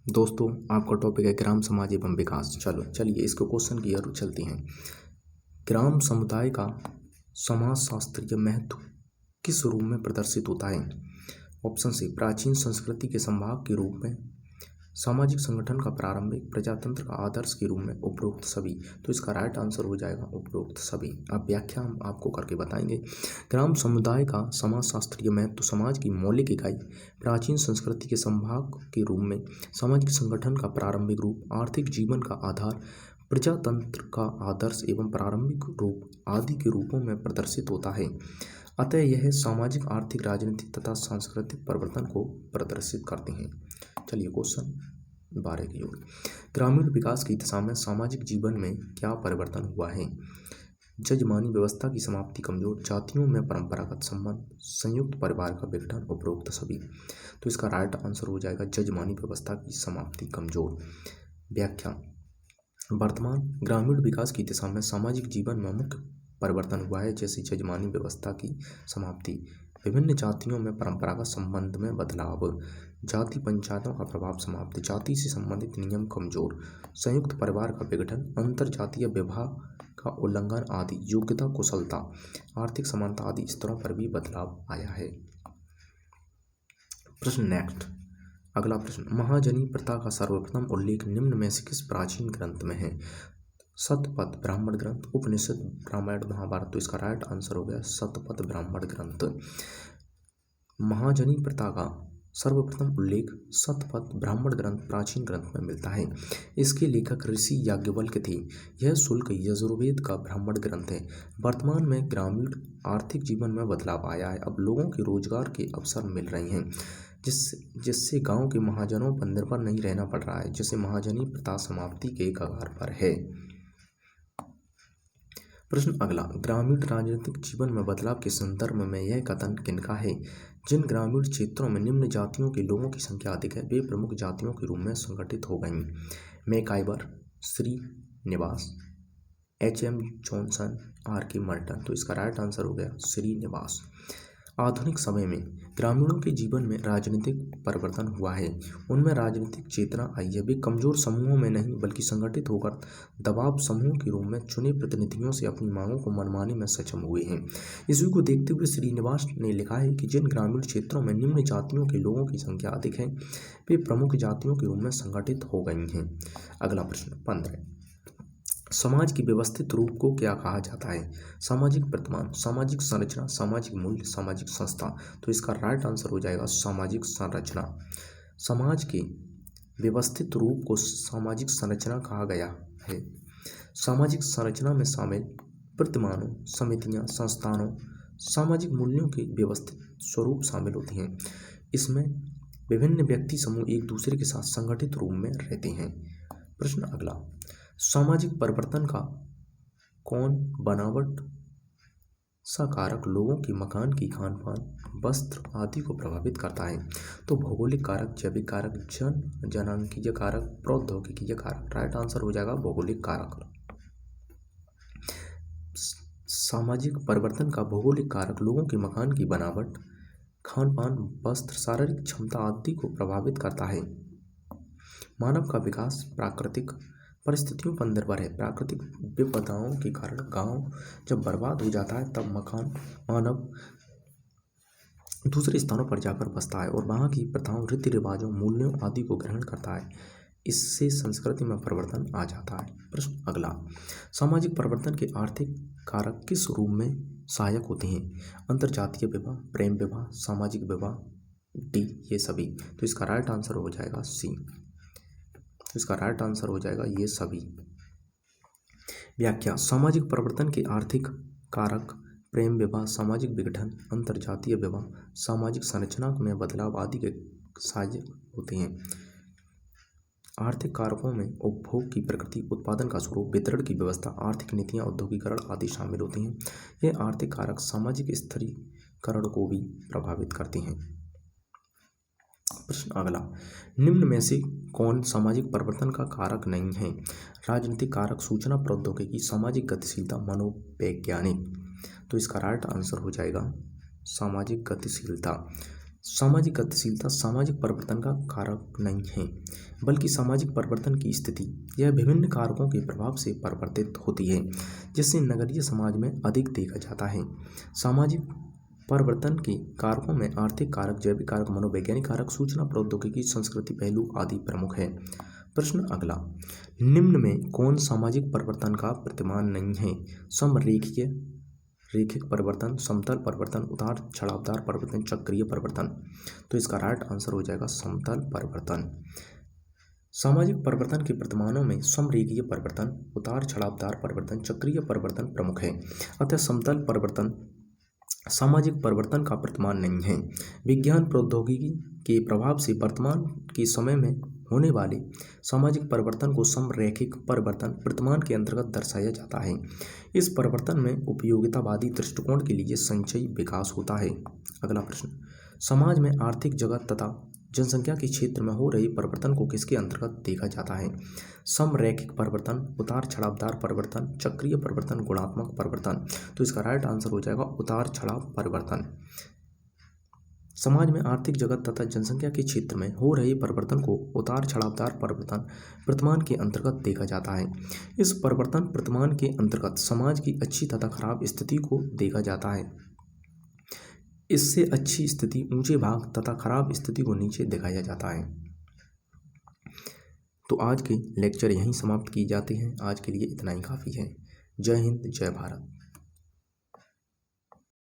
दोस्तों, आपका टॉपिक है ग्राम समाज एवं विकास। चलिए इसके क्वेश्चन की ओर चलते हैं। ग्राम समुदाय का समाजशास्त्रीय महत्व किस रूप में प्रदर्शित होता है? ऑप्शन सी, प्राचीन संस्कृति के संभाग के रूप में, सामाजिक संगठन का प्रारंभिक, प्रजातंत्र का आदर्श के रूप में, उपरोक्त सभी। तो इसका राइट आंसर हो जाएगा उपरोक्त सभी। अब व्याख्या हम आपको करके बताएंगे। ग्राम समुदाय का समाजशास्त्रीय महत्व, समाज की मौलिक इकाई, प्राचीन संस्कृति के संभाग के रूप में, सामाजिक संगठन का प्रारंभिक रूप, आर्थिक जीवन का आधार, प्रजातंत्र का आदर्श एवं प्रारंभिक रूप आदि के रूपों में प्रदर्शित होता है। अतः यह सामाजिक, आर्थिक, राजनीतिक तथा सांस्कृतिक परिवर्तन को प्रदर्शित करते हैं। चलिए क्वेश्चन 12 की ओर। ग्रामीण विकास की दिशा में सामाजिक जीवन में क्या परिवर्तन हुआ है? जजमानी व्यवस्था की समाप्ति, कमजोर, जातियों में परंपरागत संबंध, संयुक्त परिवार का विघटन, उपरोक्त सभी। तो इसका राइट आंसर हो जाएगा जजमानी व्यवस्था की समाप्ति, कमजोर। व्याख्या, वर्तमान ग्रामीण विकास की दिशा में सामाजिक जीवन में मुख्य परिवर्तन हुआ है, जैसे जजमानी व्यवस्था की समाप्ति, विभिन्न जातियों में परंपरागत संबंध में बदलाव, जाति पंचायतों का प्रभाव समाप्त, जाति से संबंधित नियम कमजोर, संयुक्त परिवार का विघटन, अंतर जातीय विवाह का उल्लंघन आदि, योग्यता, कुशलता, आर्थिक समानता आदि स्तरों पर भी बदलाव आया है। प्रश्न नेक्स्ट, अगला प्रश्न, महाजनी प्रथा का सर्वप्रथम उल्लेख निम्न में से किस प्राचीन ग्रंथ में है? शतपथ ब्राह्मण ग्रंथ, उपनिषद, रामायण, महाभारत। तो इसका राइट आंसर हो गया शतपथ ब्राह्मण ग्रंथ। महाजनी प्रथा का सर्वप्रथम उल्लेख शतपथ ब्राह्मण ग्रंथ प्राचीन ग्रंथ में मिलता है। इसके लेखक ऋषि याज्ञवल्क्य थे। यह शुल्क यजुर्वेद का ब्राह्मण ग्रंथ है। वर्तमान में ग्रामीण आर्थिक जीवन में बदलाव आया है। अब लोगों के रोजगार के अवसर मिल रहे हैं, जिससे गांव के महाजनों पर निर्भर नहीं रहना पड़ रहा है, जिससे महाजनी प्रथा समाप्ति के कगार पर है। प्रश्न अगला, ग्रामीण राजनीतिक जीवन में बदलाव के संदर्भ में यह कथन किनका है? जिन ग्रामीण क्षेत्रों में निम्न जातियों के लोगों की संख्या अधिक है, वे प्रमुख जातियों के रूप में संगठित हो गईं। MacIver, Srinivas, H.M. Johnson, R.K. Merton. तो इसका राइट आंसर हो गया श्रीनिवास। आधुनिक समय में ग्रामीणों के जीवन में राजनीतिक परिवर्तन हुआ है। उनमें राजनीतिक चेतना आई है। वे कमजोर समूहों में नहीं बल्कि संगठित होकर दबाव समूह के रूप में चुने प्रतिनिधियों से अपनी मांगों को मनवाने में सक्षम हुए हैं। इसी को देखते हुए श्रीनिवास ने लिखा है कि जिन ग्रामीण क्षेत्रों में निम्न जातियों के लोगों की संख्या अधिक है, वे प्रमुख जातियों के रूप में संगठित हो गई हैं। अगला प्रश्न 15, समाज की व्यवस्थित रूप को क्या कहा जाता है? सामाजिक प्रतिमान, सामाजिक संरचना, सामाजिक मूल्य, सामाजिक संस्था। तो इसका राइट आंसर हो जाएगा सामाजिक संरचना। समाज के व्यवस्थित रूप को सामाजिक संरचना कहा गया है। सामाजिक संरचना में शामिल प्रतिमानों, समितियां, संस्थानों, सामाजिक मूल्यों के व्यवस्थित स्वरूप शामिल होते हैं। इसमें विभिन्न व्यक्ति समूह एक दूसरे के साथ संगठित रूप में रहते हैं। प्रश्न अगला, सामाजिक परिवर्तन का कौन बनावट सा कारक लोगों की मकान की, खान पान, वस्त्र आदि को प्रभावित करता है? तो भौगोलिक कारक, जैविक कारक, जनांकीय कारक, प्रौद्योगिकीय कारक। राइट आंसर हो जाएगा भौगोलिक कारक। सामाजिक परिवर्तन का भौगोलिक कारक लोगों के मकान की बनावट, खान पान, वस्त्र, शारीरिक क्षमता आदि को प्रभावित करता है। मानव का विकास प्राकृतिक परिस्थितियों पर निर्भर है। प्राकृतिक विपदाओं के कारण गांव जब बर्बाद हो जाता है, तब मानव दूसरे स्थानों पर जाकर बसता है और वहां की प्रथाओं, रीति रिवाजों, मूल्यों आदि को ग्रहण करता है। इससे संस्कृति में परिवर्तन आ जाता है। प्रश्न अगला, सामाजिक परिवर्तन के आर्थिक कारक किस रूप में सहायक होते हैं? अंतरजातीय विवाह, प्रेम विवाह, सामाजिक विवाह, डी ये सभी। तो इसका राइट आंसर हो जाएगा सी। इसका राइट आंसर हो जाएगा ये सभी। व्याख्या, सामाजिक परिवर्तन के आर्थिक कारक प्रेम विवाह, सामाजिक विघटन, अंतरजातीय विवाह, सामाजिक संरचना में बदलाव आदि के सहायक होते हैं। आर्थिक कारकों में उपभोग की प्रकृति, उत्पादन का स्वरूप, वितरण की व्यवस्था, आर्थिक नीतियां, औद्योगिकरण आदि शामिल होते हैं। ये आर्थिक कारक सामाजिक स्थिरीकरण को भी प्रभावित करते हैं। प्रश्न अगला, निम्न में से कौन सामाजिक परिवर्तन का कारक नहीं है? राजनीतिक कारक, सूचना प्रौद्योगिकी, सामाजिक गतिशीलता, मनोवैज्ञानिक। तो इसका राइट आंसर हो जाएगा सामाजिक गतिशीलता। सामाजिक गतिशीलता सामाजिक परिवर्तन का कारक नहीं है, बल्कि सामाजिक परिवर्तन की स्थिति यह विभिन्न कारकों के प्रभाव से परिवर्तित होती है, जिससे नगरीय समाज में अधिक देखा जाता है। सामाजिक परिवर्तन के कारकों में आर्थिक कारक, जैविक कारक, मनोवैज्ञानिक कारक, सूचना प्रौद्योगिकी, संस्कृति पहलू आदि प्रमुख है। प्रश्न अगला, निम्न में कौन सामाजिक परिवर्तन का प्रतिमान नहीं है? समरेखीय रेखिक परिवर्तन, समतल परिवर्तन, उतार चढ़ावदार परिवर्तन, चक्रीय परिवर्तन। तो इसका राइट आंसर हो जाएगा समतल परिवर्तन। सामाजिक परिवर्तन के प्रतिमानों में समरेखीय परिवर्तन, उतार चढ़ावदार परिवर्तन, चक्रीय परिवर्तन प्रमुख है। अतः समतल परिवर्तन सामाजिक परिवर्तन का प्रतिमान नहीं है। विज्ञान प्रौद्योगिकी के प्रभाव से वर्तमान के समय में होने वाले सामाजिक परिवर्तन को समरैखिक परिवर्तन प्रतिमान के अंतर्गत दर्शाया जाता है। इस परिवर्तन में उपयोगितावादी दृष्टिकोण के लिए संचयी विकास होता है। अगला प्रश्न, समाज में आर्थिक जगत तथा जनसंख्या के क्षेत्र में हो रही परिवर्तन को किसके अंतर्गत देखा जाता है? समरैखिक परिवर्तन, उतार चढ़ावदार परिवर्तन, चक्रीय परिवर्तन, गुणात्मक परिवर्तन। तो इसका राइट आंसर हो जाएगा उतार चढ़ाव परिवर्तन। समाज में आर्थिक जगत तथा जनसंख्या के क्षेत्र में हो रहे परिवर्तन को उतार चढ़ावदार परिवर्तन प्रतिमान के अंतर्गत देखा जाता है। इस परिवर्तन प्रतिमान के अंतर्गत समाज की अच्छी तथा खराब स्थिति को देखा जाता है। इससे अच्छी स्थिति ऊंचे भाग तथा खराब स्थिति को नीचे दिखाया जाता है। तो आज के लेक्चर यहीं समाप्त किए जाते हैं। आज के लिए इतना ही काफ़ी है। जय हिंद, जय भारत।